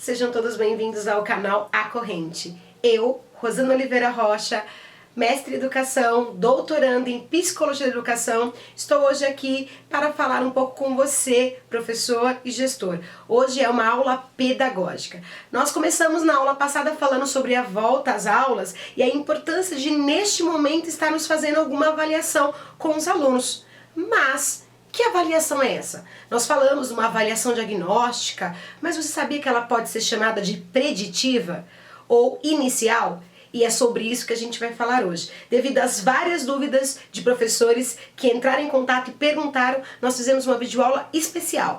Sejam todos bem-vindos ao canal A Corrente. Eu, Rosana Oliveira Rocha, mestre em Educação, doutoranda em Psicologia da Educação, estou hoje aqui para falar um pouco com você, professor e gestor. Hoje é uma aula pedagógica. Nós começamos na aula passada falando sobre a volta às aulas e a importância de, neste momento, estarmos fazendo alguma avaliação com os alunos. Mas que avaliação é essa? Nós falamos de uma avaliação diagnóstica, mas você sabia que ela pode ser chamada de preditiva ou inicial? E é sobre isso que a gente vai falar hoje. Devido às várias dúvidas de professores que entraram em contato e perguntaram, nós fizemos uma videoaula especial.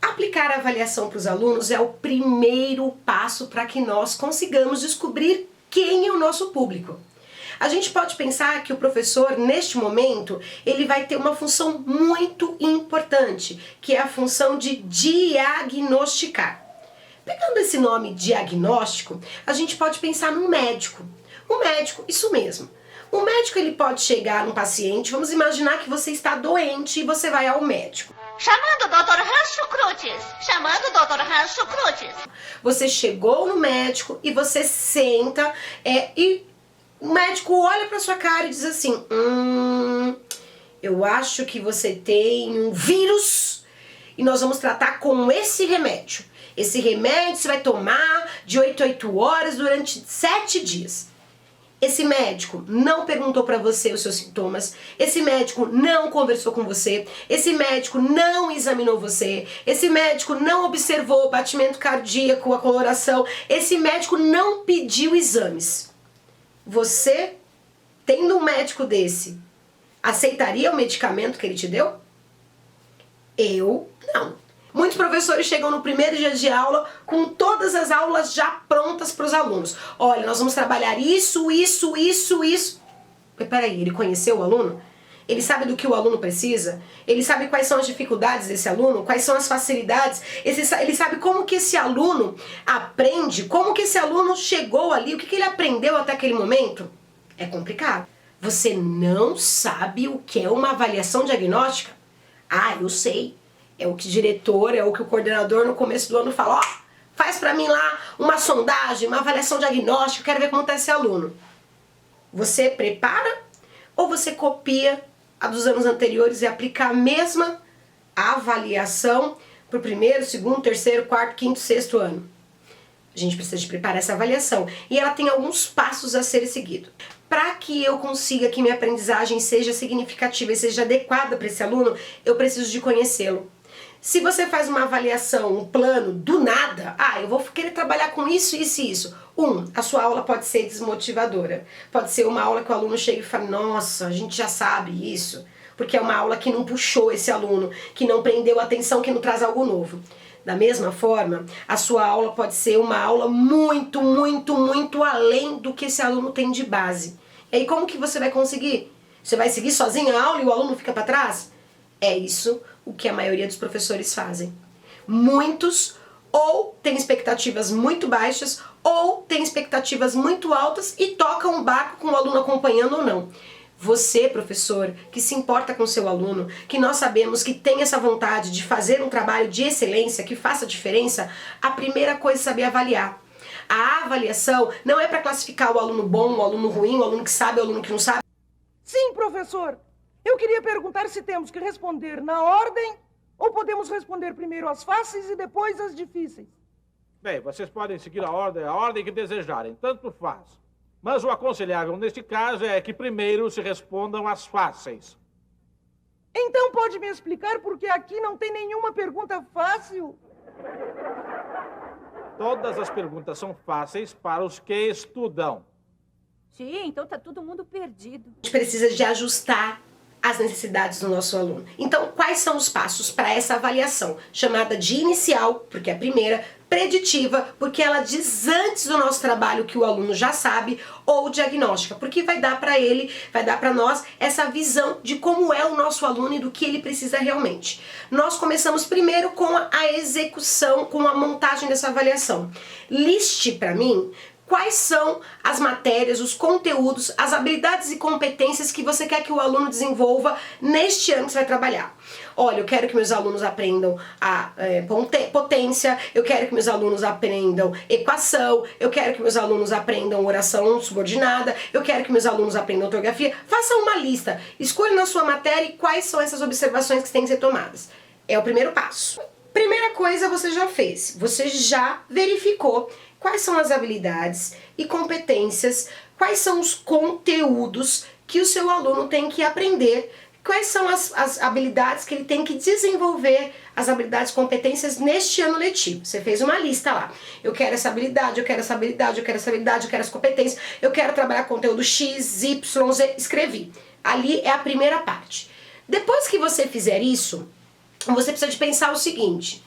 Aplicar a avaliação para os alunos é o primeiro passo para que nós consigamos descobrir quem é o nosso público. A gente pode pensar que o professor, neste momento, ele vai ter uma função muito importante, que é a função de diagnosticar. Pegando esse nome diagnóstico, a gente pode pensar num médico. Um médico, isso mesmo. O médico ele pode chegar num paciente, vamos imaginar que você está doente e você vai ao médico. Chamando o Dr. Rancho Cruzes! Chamando o Dr. Rancho Cruzes! Você chegou no médico e você senta e o médico olha para sua cara e diz assim, eu acho que você tem um vírus e nós vamos tratar com esse remédio. Esse remédio você vai tomar de 8 a 8 horas durante 7 dias. Esse médico não perguntou para você os seus sintomas, esse médico não conversou com você, esse médico não examinou você, esse médico não observou o batimento cardíaco, a coloração, esse médico não pediu exames. Você, tendo um médico desse, aceitaria o medicamento que ele te deu? Eu não. Muitos professores chegam no primeiro dia de aula com todas as aulas já prontas para os alunos. Olha, nós vamos trabalhar isso. Mas peraí, ele conheceu o aluno? Ele sabe do que o aluno precisa? Ele sabe quais são as dificuldades desse aluno? Quais são as facilidades? Ele sabe como que esse aluno aprende? Como que esse aluno chegou ali? O que ele aprendeu até aquele momento? É complicado. Você não sabe o que é uma avaliação diagnóstica? Ah, eu sei. É o que o diretor, é o que o coordenador no começo do ano fala, ó, faz pra mim lá uma sondagem, uma avaliação diagnóstica, eu quero ver como está esse aluno. Você prepara ou você copia a dos anos anteriores e aplica a mesma avaliação para o primeiro, segundo, terceiro, quarto, quinto, sexto ano? A gente precisa de preparar essa avaliação e ela tem alguns passos a ser seguido. Para que eu consiga que minha aprendizagem seja significativa e seja adequada para esse aluno, eu preciso de conhecê-lo. Se você faz uma avaliação, um plano, do nada, eu vou querer trabalhar com isso, isso e isso. A sua aula pode ser desmotivadora. Pode ser uma aula que o aluno chega e fala, nossa, a gente já sabe isso. Porque é uma aula que não puxou esse aluno, que não prendeu a atenção, que não traz algo novo. Da mesma forma, a sua aula pode ser uma aula muito além do que esse aluno tem de base. E aí como que você vai conseguir? Você vai seguir sozinho a aula e o aluno fica para trás? É isso o que a maioria dos professores fazem. Muitos ou têm expectativas muito baixas ou têm expectativas muito altas e tocam o barco com o aluno acompanhando ou não. Você, professor, que se importa com o seu aluno, que nós sabemos que tem essa vontade de fazer um trabalho de excelência, que faça diferença, a primeira coisa é saber avaliar. A avaliação não é para classificar o aluno bom, o aluno ruim, o aluno que sabe, o aluno que não sabe. Sim, professor. Eu queria perguntar se temos que responder na ordem ou podemos responder primeiro as fáceis e depois as difíceis. Bem, vocês podem seguir a ordem que desejarem, tanto faz. Mas o aconselhável neste caso é que primeiro se respondam as fáceis. Então pode me explicar por que aqui não tem nenhuma pergunta fácil? Todas as perguntas são fáceis para os que estudam. Sim, então tá todo mundo perdido. A gente precisa de ajustar as necessidades do nosso aluno. Então, quais são os passos para essa avaliação? Chamada de inicial, porque é a primeira, preditiva, porque ela diz antes do nosso trabalho que o aluno já sabe, ou diagnóstica, porque vai dar para ele, vai dar para nós essa visão de como é o nosso aluno e do que ele precisa realmente. Nós começamos primeiro com a execução, com a montagem dessa avaliação. Liste para mim quais são as matérias, os conteúdos, as habilidades e competências que você quer que o aluno desenvolva neste ano que você vai trabalhar. Olha, eu quero que meus alunos aprendam a potência, eu quero que meus alunos aprendam equação, eu quero que meus alunos aprendam oração subordinada, eu quero que meus alunos aprendam ortografia. Faça uma lista, escolha na sua matéria quais são essas observações que têm que ser tomadas. É o primeiro passo. Primeira coisa você já fez, você já verificou quais são as habilidades e competências, quais são os conteúdos que o seu aluno tem que aprender, quais são as habilidades que ele tem que desenvolver, as habilidades e competências neste ano letivo. Você fez uma lista lá. Eu quero essa habilidade, eu quero essa habilidade, eu quero essa habilidade, eu quero essa competência, eu quero trabalhar conteúdo X, Y, Z, escrevi. Ali é a primeira parte. Depois que você fizer isso, você precisa de pensar o seguinte: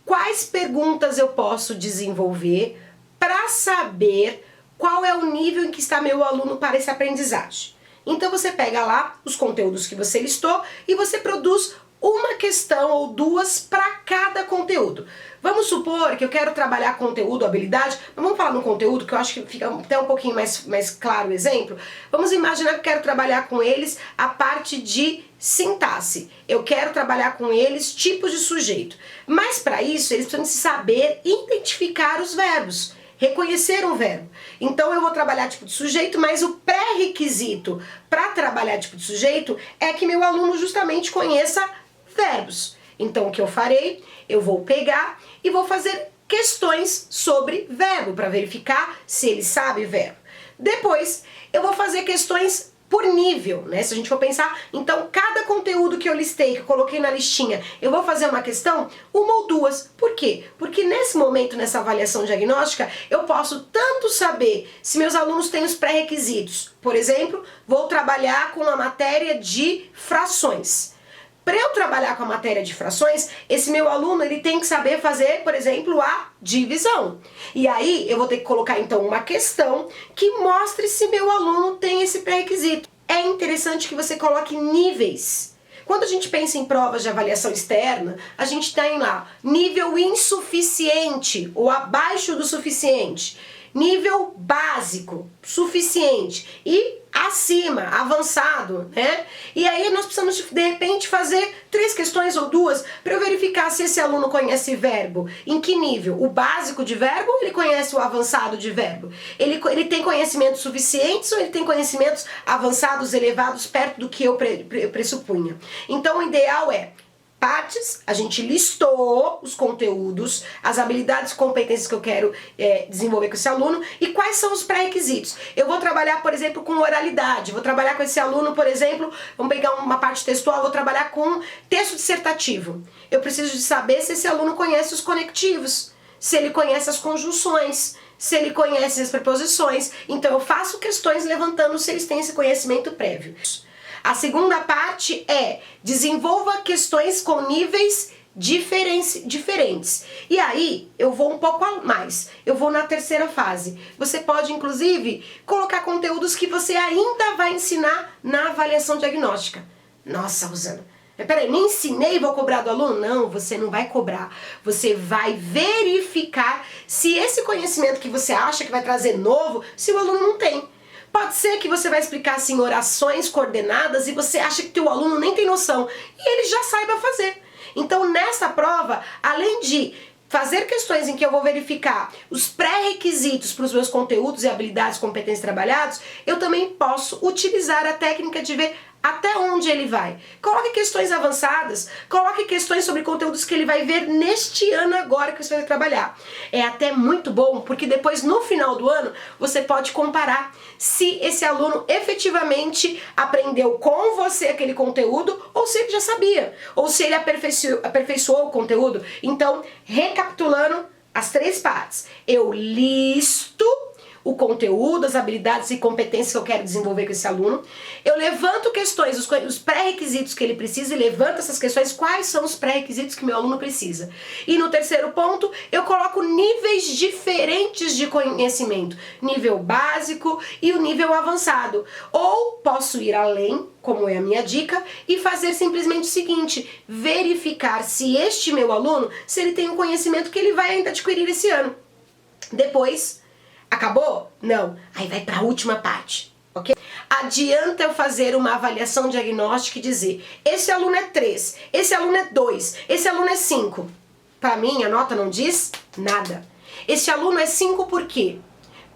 quais perguntas eu posso desenvolver para saber qual é o nível em que está meu aluno para essa aprendizagem? Então você pega lá os conteúdos que você listou e você produz uma questão ou duas para cada conteúdo. Vamos supor que eu quero trabalhar conteúdo, habilidade, mas vamos falar no conteúdo que eu acho que fica até um pouquinho mais claro o exemplo. Vamos imaginar que eu quero trabalhar com eles a parte de sintaxe. Eu quero trabalhar com eles tipos de sujeito. Mas para isso eles precisam saber identificar os verbos, reconhecer um verbo. Então eu vou trabalhar tipo de sujeito, mas o pré-requisito para trabalhar tipo de sujeito é que meu aluno justamente conheça verbos. Então o que eu farei? Eu vou pegar e vou fazer questões sobre verbo para verificar se ele sabe verbo. Depois eu vou fazer questões por nível, né? Se a gente for pensar, então cada conteúdo que eu listei, que eu coloquei na listinha, eu vou fazer uma questão, uma ou duas. Por quê? Porque nesse momento, nessa avaliação diagnóstica, eu posso tanto saber se meus alunos têm os pré-requisitos. Por exemplo, vou trabalhar com a matéria de frações. Para eu trabalhar com a matéria de frações, esse meu aluno ele tem que saber fazer, por exemplo, a divisão. E aí eu vou ter que colocar então uma questão que mostre se meu aluno tem esse pré-requisito. É interessante que você coloque níveis. Quando a gente pensa em provas de avaliação externa, a gente tem lá nível insuficiente ou abaixo do suficiente, nível básico, suficiente e acima, avançado, né? E aí nós precisamos de repente fazer 3 questões ou 2 para eu verificar se esse aluno conhece verbo, em que nível? O básico de verbo ou ele conhece o avançado de verbo? Ele tem conhecimentos suficientes ou ele tem conhecimentos avançados, elevados, perto do que eu pressupunha? Então o ideal é partes, a gente listou os conteúdos, as habilidades e competências que eu quero desenvolver com esse aluno e quais são os pré-requisitos. Eu vou trabalhar, por exemplo, com oralidade, vou trabalhar com esse aluno, por exemplo, vamos pegar uma parte textual, vou trabalhar com texto dissertativo. Eu preciso de saber se esse aluno conhece os conectivos, se ele conhece as conjunções, se ele conhece as preposições. Então eu faço questões levantando se eles têm esse conhecimento prévio. A segunda parte é desenvolva questões com níveis diferentes. E aí eu vou um pouco a mais. Eu vou na terceira fase. Você pode inclusive colocar conteúdos que você ainda vai ensinar na avaliação diagnóstica. Nossa, Rosana, peraí, nem ensinei e vou cobrar do aluno? Não, você não vai cobrar. Você vai verificar se esse conhecimento que você acha que vai trazer novo, se o aluno não tem. Pode ser que você vai explicar assim orações coordenadas e você acha que teu aluno nem tem noção e ele já saiba fazer. Então nessa prova, além de fazer questões em que eu vou verificar os pré-requisitos para os meus conteúdos e habilidades, competências trabalhados, eu também posso utilizar a técnica de ver até onde ele vai. Coloque questões avançadas, coloque questões sobre conteúdos que ele vai ver neste ano agora que você vai trabalhar. É até muito bom, porque depois no final do ano você pode comparar se esse aluno efetivamente aprendeu com você aquele conteúdo ou se ele já sabia, ou se ele aperfeiçoou o conteúdo. Então, recapitulando as 3 partes, eu listo o conteúdo, as habilidades e competências que eu quero desenvolver com esse aluno. Eu levanto questões, os pré-requisitos que ele precisa e levanto essas questões, quais são os pré-requisitos que meu aluno precisa. E no terceiro ponto, eu coloco níveis diferentes de conhecimento, nível básico e o nível avançado. Ou posso ir além, como é a minha dica, e fazer simplesmente o seguinte, verificar se este meu aluno, se ele tem um conhecimento que ele vai ainda adquirir esse ano. Depois, Acabou? Não. Aí vai para a última parte, ok? Adianta eu fazer uma avaliação diagnóstica e dizer, esse aluno é 3, esse aluno é 2, esse aluno é 5. Para mim, a nota não diz nada. Esse aluno é 5 por quê?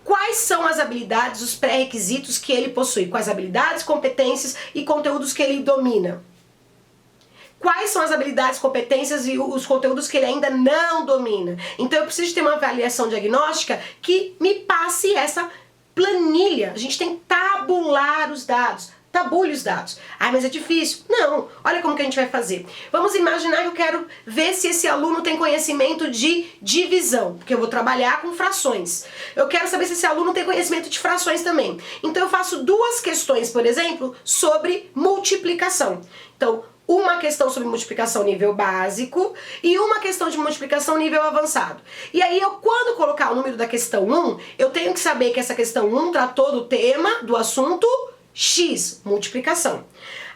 Quais são as habilidades, os pré-requisitos que ele possui? Quais habilidades, competências e conteúdos que ele domina? Quais são as habilidades, competências e os conteúdos que ele ainda não domina? Então eu preciso ter uma avaliação diagnóstica que me passe essa planilha. A gente tem que tabular os dados. Tabule os dados. Ah, mas é difícil. Não. Olha como que a gente vai fazer. Vamos imaginar que eu quero ver se esse aluno tem conhecimento de divisão, porque eu vou trabalhar com frações. Eu quero saber se esse aluno tem conhecimento de frações também. Então eu faço 2 questões, por exemplo, sobre multiplicação. Então, uma questão sobre multiplicação nível básico e uma questão de multiplicação nível avançado. E aí quando colocar o número da questão 1, eu tenho que saber que essa questão 1 tratou do tema, do assunto X, multiplicação.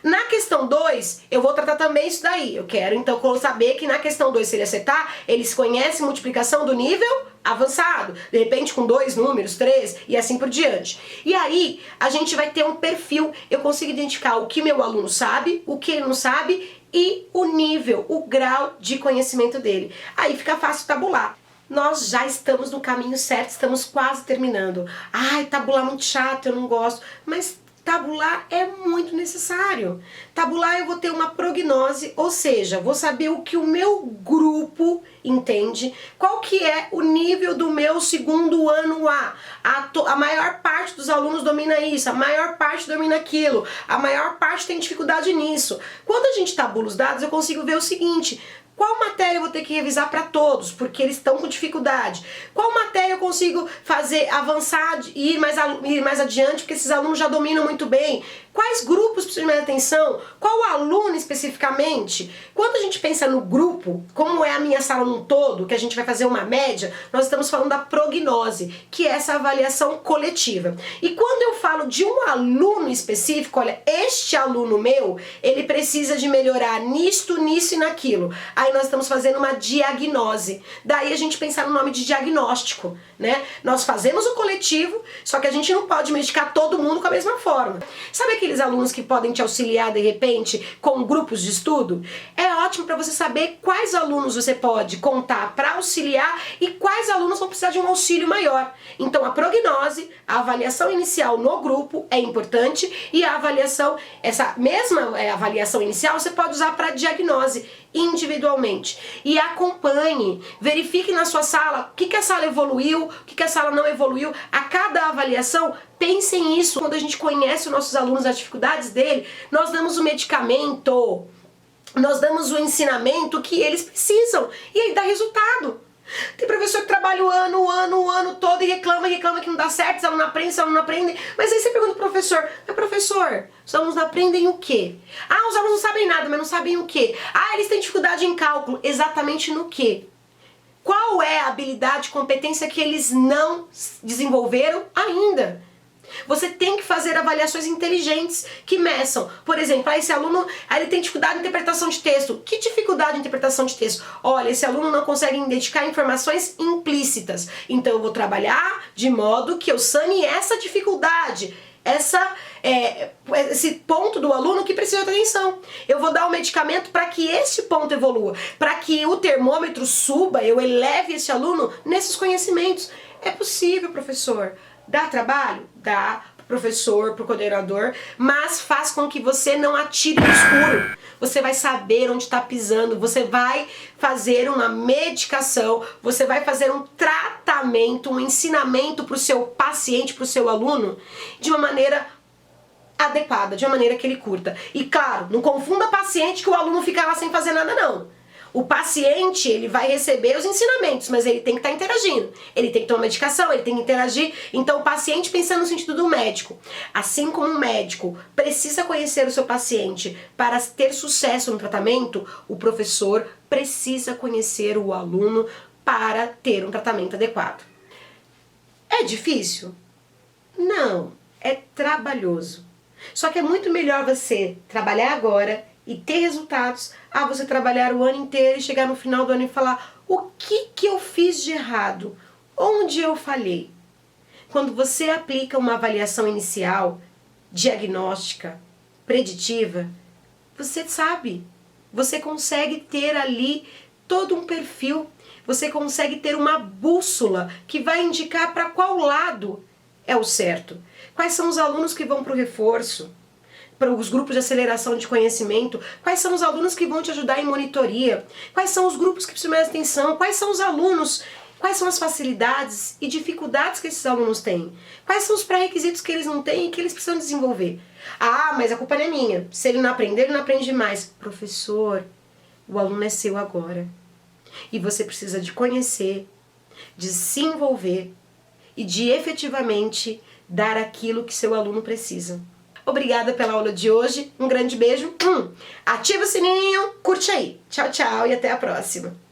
Na questão 2, eu vou tratar também isso daí. Eu quero então saber que na questão 2, se ele acertar, eles conhecem multiplicação do nível avançado. De repente com 2 números, 3 e assim por diante. E aí a gente vai ter um perfil. Eu consigo identificar o que meu aluno sabe, o que ele não sabe e o nível, o grau de conhecimento dele. Aí fica fácil tabular. Nós já estamos no caminho certo, estamos quase terminando. Ai, tabular é muito chato, eu não gosto. Mas tabular é muito necessário. Tabular eu vou ter uma prognose, ou seja, vou saber o que o meu grupo entende, qual que é o nível do meu segundo ano A. A maior parte dos alunos domina isso, a maior parte domina aquilo, a maior parte tem dificuldade nisso. Quando a gente tabula os dados, eu consigo ver o seguinte: qual matéria eu vou ter que revisar para todos, porque eles estão com dificuldade? Qual matéria eu consigo fazer avançar e ir mais adiante, porque esses alunos já dominam muito bem? Quais grupos precisam de mais atenção? Qual aluno especificamente? Quando a gente pensa no grupo, como é a minha sala num todo, que a gente vai fazer uma média, nós estamos falando da prognose, que é essa avaliação coletiva. E quando eu falo de um aluno específico, olha, este aluno meu, ele precisa de melhorar nisto, nisso e naquilo. Aí nós estamos fazendo uma diagnose. Daí a gente pensar no nome de diagnóstico, né? Nós fazemos o coletivo, só que a gente não pode medicar todo mundo com a mesma forma. Sabe aqueles alunos que podem te auxiliar de repente com grupos de estudo? É ótimo para você saber quais alunos você pode contar para auxiliar e quais alunos vão precisar de um auxílio maior. Então a prognose, a avaliação inicial no grupo é importante e a avaliação, essa mesma avaliação inicial você pode usar para diagnose individualmente. E acompanhe, verifique na sua sala o que a sala evoluiu, o que a sala não evoluiu. A cada avaliação, pense nisso. Quando a gente conhece os nossos alunos, as dificuldades dele, nós damos o medicamento, nós damos o ensinamento que eles precisam. E aí dá resultado. Tem professor que trabalha o ano todo e reclama que não dá certo, os alunos não aprendem. Mas aí você pergunta pro professor, mas professor, os alunos não aprendem o quê? Ah, os alunos não sabem nada, mas não sabem o quê? Ah, eles têm dificuldade em cálculo. Exatamente no quê? Qual é a habilidade, competência que eles não desenvolveram ainda? Você tem que fazer avaliações inteligentes que meçam. Por exemplo, esse aluno ele tem dificuldade de interpretação de texto. Que dificuldade de interpretação de texto? Olha, esse aluno não consegue identificar informações implícitas. Então eu vou trabalhar de modo que eu sane essa dificuldade, esse ponto do aluno que precisa de atenção. Eu vou dar o medicamento para que esse ponto evolua, para que o termômetro suba, eu eleve esse aluno nesses conhecimentos. É possível, professor. Dá trabalho? Dá pro professor, pro coordenador, mas faz com que você não atire no escuro. Você vai saber onde está pisando, você vai fazer uma medicação, você vai fazer um tratamento, um ensinamento pro seu paciente, pro seu aluno, de uma maneira adequada, de uma maneira que ele curta. E claro, não confunda paciente que o aluno fica lá sem fazer nada não. O paciente, ele vai receber os ensinamentos, mas ele tem que estar interagindo. Ele tem que tomar medicação, ele tem que interagir. Então, o paciente pensando no sentido do médico. Assim como o médico precisa conhecer o seu paciente para ter sucesso no tratamento, o professor precisa conhecer o aluno para ter um tratamento adequado. É difícil? Não, é trabalhoso. Só que é muito melhor você trabalhar agora e ter resultados, a você trabalhar o ano inteiro e chegar no final do ano e falar: o que eu fiz de errado? Onde eu falhei? quando você aplica uma avaliação inicial, diagnóstica, preditiva, você sabe, você consegue ter ali todo um perfil, você consegue ter uma bússola que vai indicar para qual lado é o certo. Quais são os alunos que vão para o reforço, para os grupos de aceleração de conhecimento, quais são os alunos que vão te ajudar em monitoria, quais são os grupos que precisam mais atenção, quais são os alunos, quais são as facilidades e dificuldades que esses alunos têm, quais são os pré-requisitos que eles não têm e que eles precisam desenvolver. Ah, mas a culpa não é minha, se ele não aprender, ele não aprende mais. Professor, o aluno é seu agora. E você precisa de conhecer, de se envolver e de efetivamente dar aquilo que seu aluno precisa. Obrigada pela aula de hoje, um grande beijo, ativa o sininho, curte aí. Tchau, tchau e até a próxima.